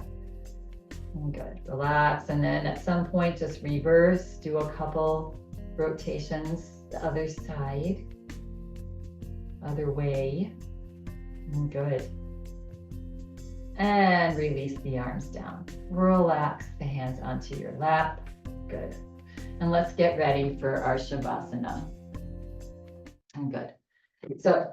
Good. Relax. And then at some point, just reverse. Do a couple rotations the other side, other way. Good. And release the arms down. Relax the hands onto your lap. Good. And let's get ready for our Shavasana. Good. So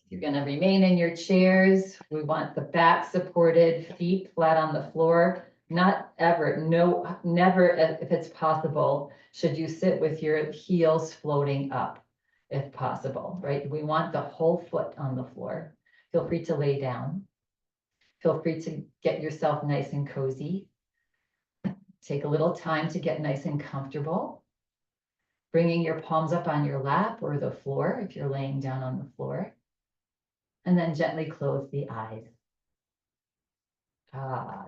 you're going to remain in your chairs. We want the back supported, feet flat on the floor. Not ever, no, never, if it's possible, should you sit with your heels floating up, if possible, right? We want the whole foot on the floor. Feel free to lay down. Feel free to get yourself nice and cozy. Take a little time to get nice and comfortable. Bringing your palms up on your lap or the floor if you're laying down on the floor. And then gently close the eyes.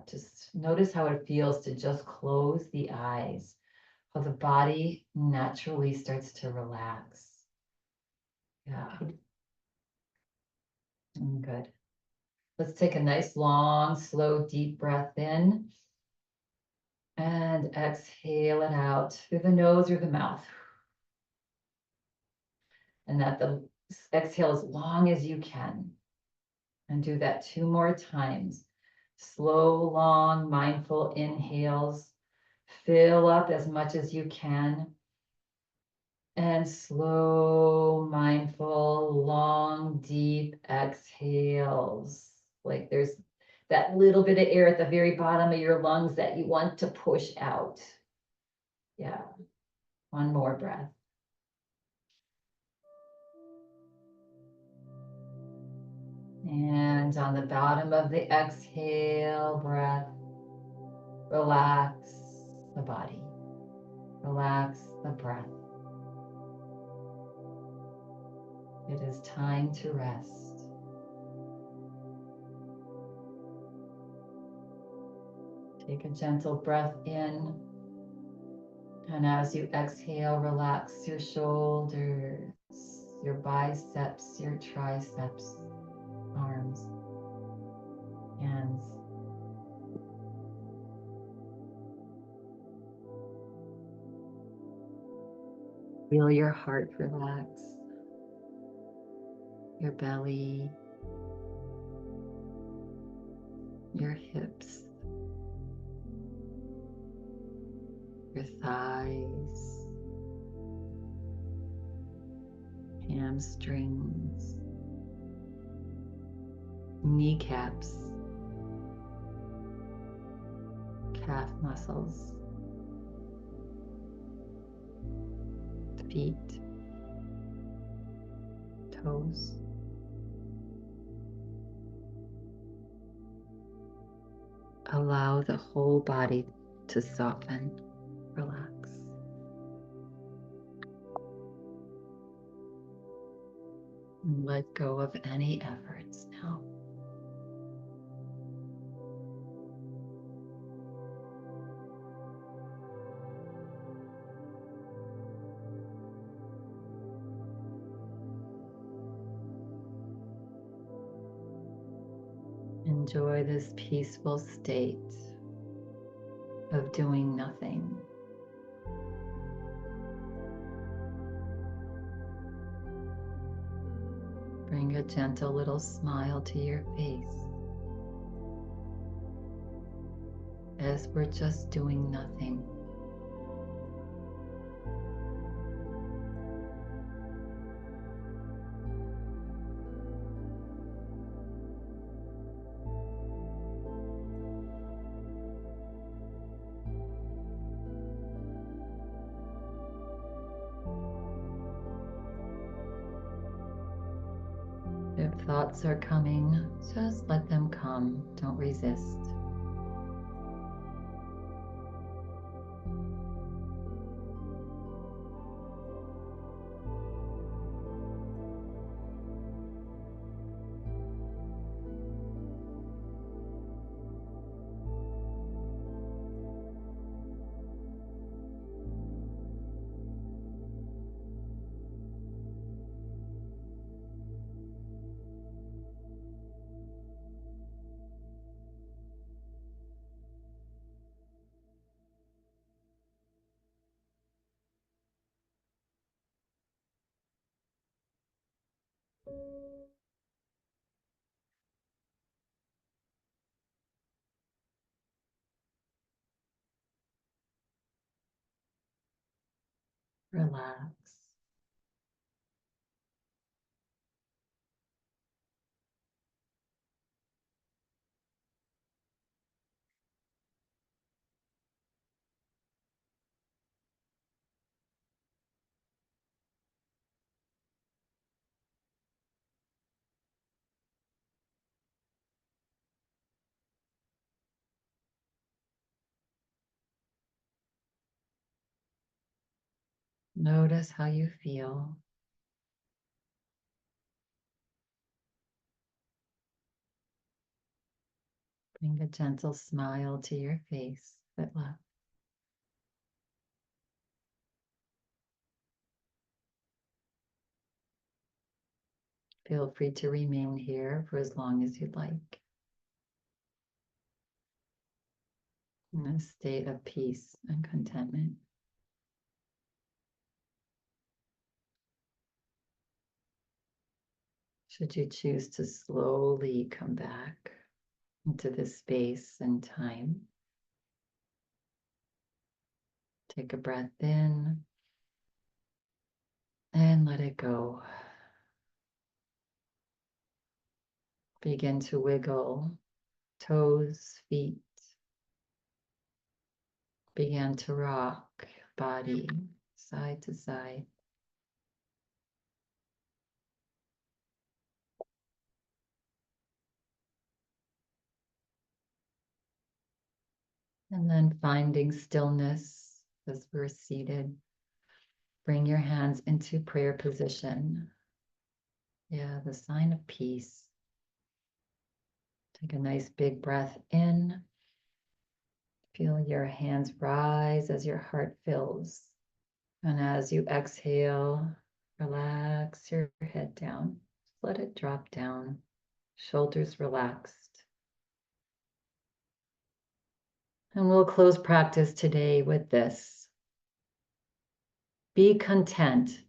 Just notice how it feels to just close the eyes, how the body naturally starts to relax. Yeah. Good. Let's take a nice, long, slow, deep breath in and exhale it out through the nose or the mouth. And that the exhale as long as you can. And do that 2 more times. Slow, long, mindful inhales. Fill up as much as you can. And slow, mindful, long, deep exhales. Like there's that little bit of air at the very bottom of your lungs that you want to push out. Yeah. 1 more breath. And on the bottom of the exhale breath, relax the body. Relax the breath. It is time to rest. Take a gentle breath in. And as you exhale, relax your shoulders, your biceps, your triceps, arms, hands. Feel your heart relax, your belly, your hips, your thighs, hamstrings, kneecaps, calf muscles, feet, toes. Allow the whole body to soften, relax. And let go of any efforts now. Enjoy this peaceful state of doing nothing. Bring a gentle little smile to your face as we're just doing nothing. If thoughts are coming, just let them come. Don't resist. Relax. Notice how you feel. Bring a gentle smile to your face, but love. Feel free to remain here for as long as you'd like. In a state of peace and contentment. Should you choose to slowly come back into this space and time, take a breath in and let it go. Begin to wiggle toes, feet. Begin to rock body side to side. And then finding stillness as we're seated. Bring your hands into prayer position. Yeah, the sign of peace. Take a nice big breath in. Feel your hands rise as your heart fills. And as you exhale, relax your head down. Let it drop down. Shoulders relaxed. And we'll close practice today with this. Be content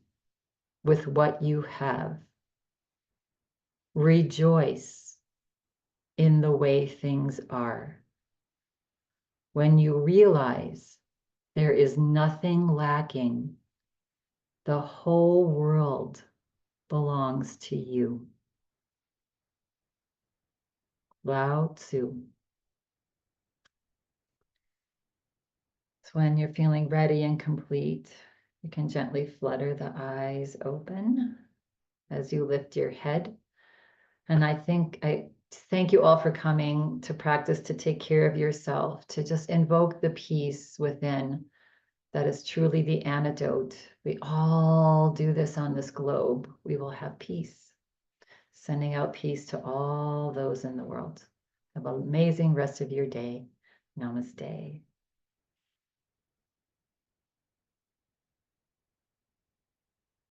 with what you have. Rejoice in the way things are. When you realize there is nothing lacking, the whole world belongs to you. Lao Tzu. So when you're feeling ready and complete, you can gently flutter the eyes open as you lift your head. And I thank you all for coming to practice to take care of yourself, to just invoke the peace within that is truly the antidote. We all do this on this globe. We will have peace. Sending out peace to all those in the world. Have an amazing rest of your day. Namaste.